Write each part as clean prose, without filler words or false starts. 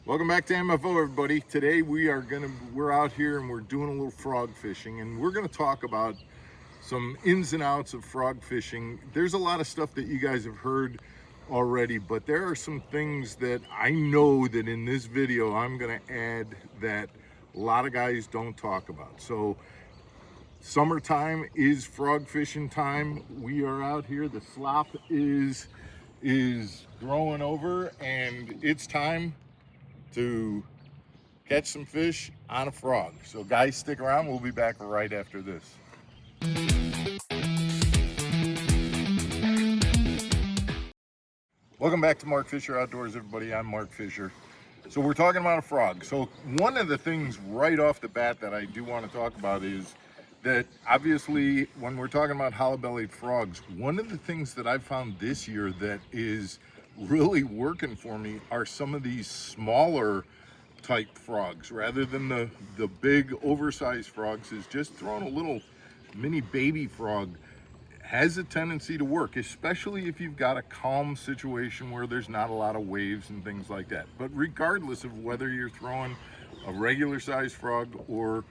Welcome back to MFO, everybody. Today we're out here and we're doing a little frog fishing, and we're gonna talk about some ins and outs of frog fishing. There's a lot of stuff that you guys have heard already, but there are some things that I know that in this video I'm gonna add that a lot of guys don't talk about. So summertime is frog fishing time. We are out here. The slop is growing over, and it's time to catch some fish on a frog. So guys, stick around. We'll be back right after this. Welcome back to Mark Fisher Outdoors, everybody. I'm Mark Fisher. So we're talking about a frog. So one of the things right off the bat that I do want to talk about is that obviously when we're talking about hollow-bellied frogs, one of the things that I've found this year that is really working for me are some of these smaller type frogs rather than the big oversized frogs. Is just throwing a little mini baby frog has a tendency to work, especially if you've got a calm situation where there's not a lot of waves and things like that. But regardless of whether you're throwing a regular sized frog or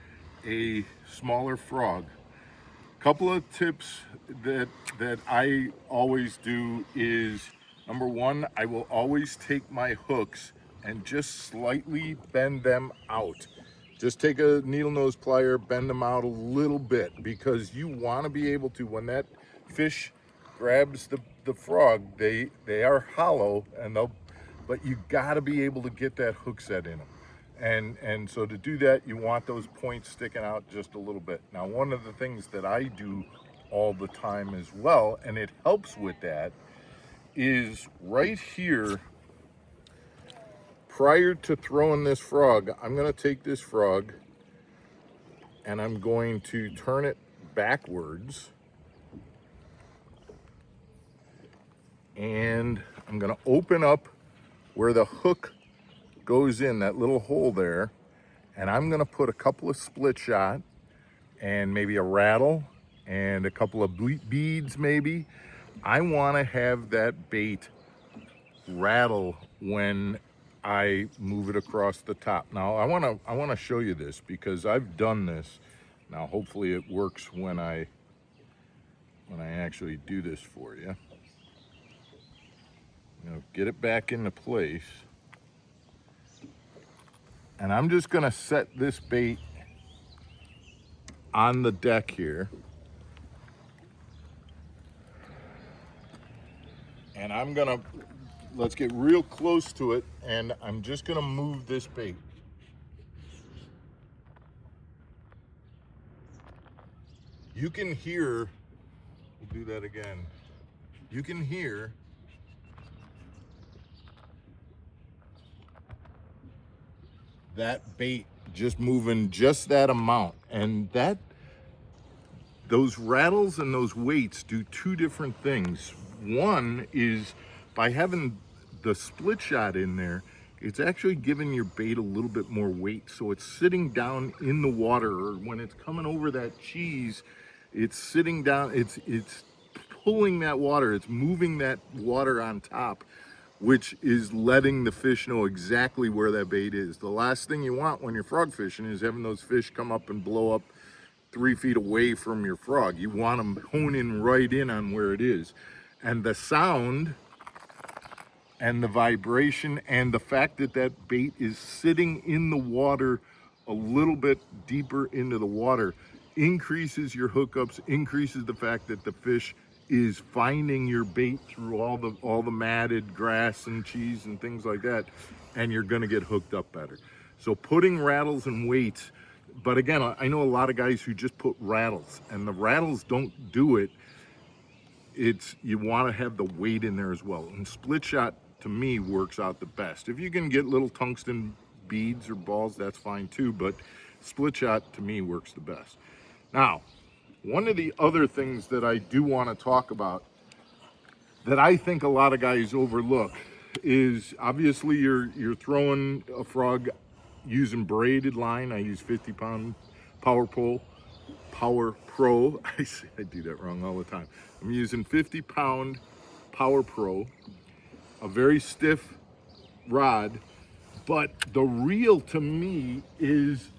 a smaller frog, couple of tips that I always do is, number one, I will always take my hooks and just slightly bend them out. Just take a needle nose plier, bend them out a little bit, because you want to be able to, when that fish grabs the frog, they are hollow, and but you got to be able to get that hook set in them. And so to do that, you want those points sticking out just a little bit. Now, one of the things that I do all the time as well, and it helps with that, is right here, prior to throwing this frog, I'm going to take this frog and I'm going to turn it backwards, and I'm going to open up where the hook goes in, that little hole there, and I'm going to put a couple of split shot and maybe a rattle and a couple of beads maybe. I want to have that bait rattle when I move it across the top. Now I want to show you this because I've done this. Now hopefully it works when I actually do this for you. Get it back into place. And I'm just gonna set this bait on the deck here. And let's get real close to it, and I'm just gonna move this bait. You can hear, we'll do that again. You can hear that bait just moving just that amount, and those rattles and those weights do two different things. One is, by having the split shot in there, it's actually giving your bait a little bit more weight, so it's sitting down in the water, or when it's coming over that cheese, it's sitting down, it's pulling that water, it's moving that water on top, which is letting the fish know exactly where that bait is. The last thing you want when you're frog fishing is having those fish come up and blow up 3 feet away from your frog. You want them honing right in on where it is. And the sound and the vibration and the fact that that bait is sitting in the water a little bit deeper into the water increases your hookups, increases the fact that the fish is finding your bait through all the matted grass and cheese and things like that, and you're going to get hooked up better. So putting rattles and weights, but again, I know a lot of guys who just put rattles, and the rattles don't do it. You want to have the weight in there as well. And split shot to me works out the best. If you can get little tungsten beads or balls, that's fine too, but split shot to me works the best. Now, one of the other things that I do want to talk about that I think a lot of guys overlook is, obviously you're throwing a frog using braided line. I use 50-pound Power Pro. I do that wrong all the time. I'm using 50-pound Power Pro, a very stiff rod, But the reel to me is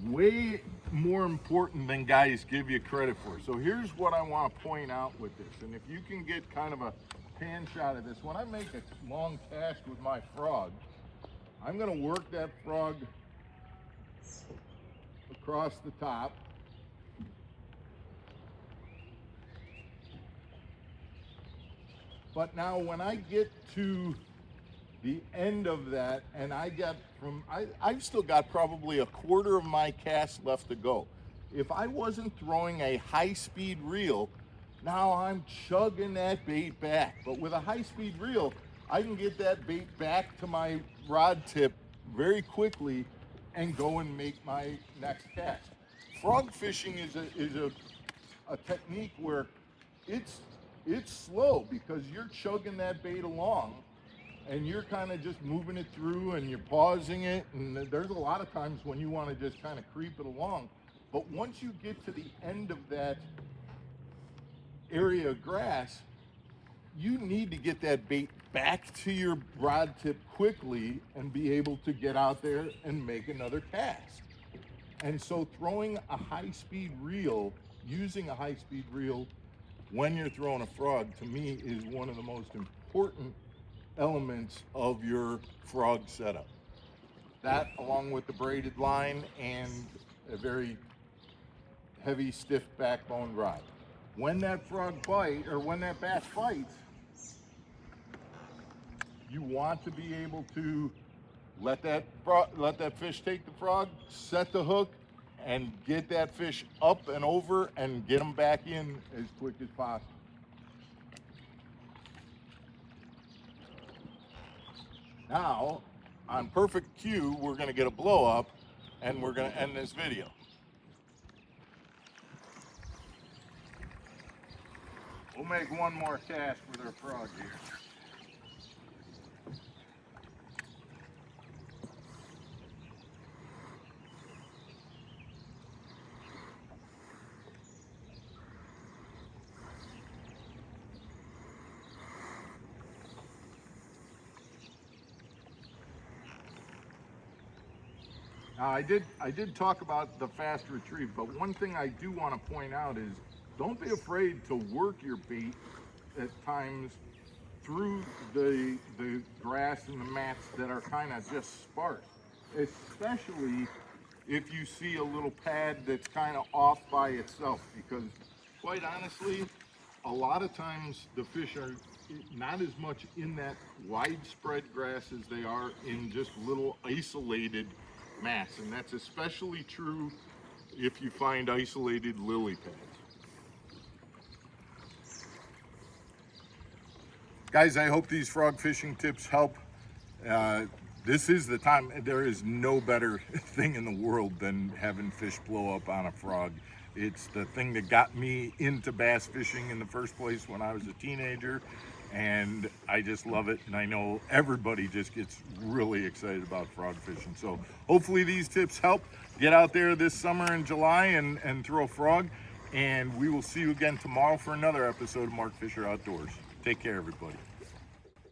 way more important than guys give you credit for. So here's what I want to point out with this. And if you can get kind of a pan shot of this, when I make a long cast with my frog, I'm going to work that frog across the top. But now when I get to the end of that, and I've still got probably a quarter of my cast left to go. If I wasn't throwing a high-speed reel, now I'm chugging that bait back. But with a high-speed reel, I can get that bait back to my rod tip very quickly and go and make my next cast. Frog fishing is a technique where it's slow because you're chugging that bait along and you're kind of just moving it through and you're pausing it, and there's a lot of times when you want to just kind of creep it along. But once you get to the end of that area of grass, you need to get that bait back to your rod tip quickly and be able to get out there and make another cast. And so throwing a high-speed reel, using a high-speed reel when you're throwing a frog, to me is one of the most important elements of your frog setup. That, along with the braided line and a very heavy, stiff backbone rod. When that when that bass fights, you want to be able to let that fish take the frog, set the hook, and get that fish up and over and get them back in as quick as possible. Now, on perfect cue, we're going to get a blow up and we're going to end this video. We'll make one more cast with our frog here. Now, I did talk about the fast retrieve, but one thing I do want to point out is don't be afraid to work your bait at times through the grass and the mats that are kind of just sparse, especially if you see a little pad that's kind of off by itself, because quite honestly, a lot of times the fish are not as much in that widespread grass as they are in just little isolated mats, and that's especially true if you find isolated lily pads. Guys, I hope these frog fishing tips help. This is the time. There is no better thing in the world than having fish blow up on a frog. It's the thing that got me into bass fishing in the first place when I was a teenager, and I just love it, and I know everybody just gets really excited about frog fishing. So hopefully these tips help. Get out there this summer in July and throw a frog, and we will see you again tomorrow for another episode of Mark Fisher Outdoors. Take care, everybody.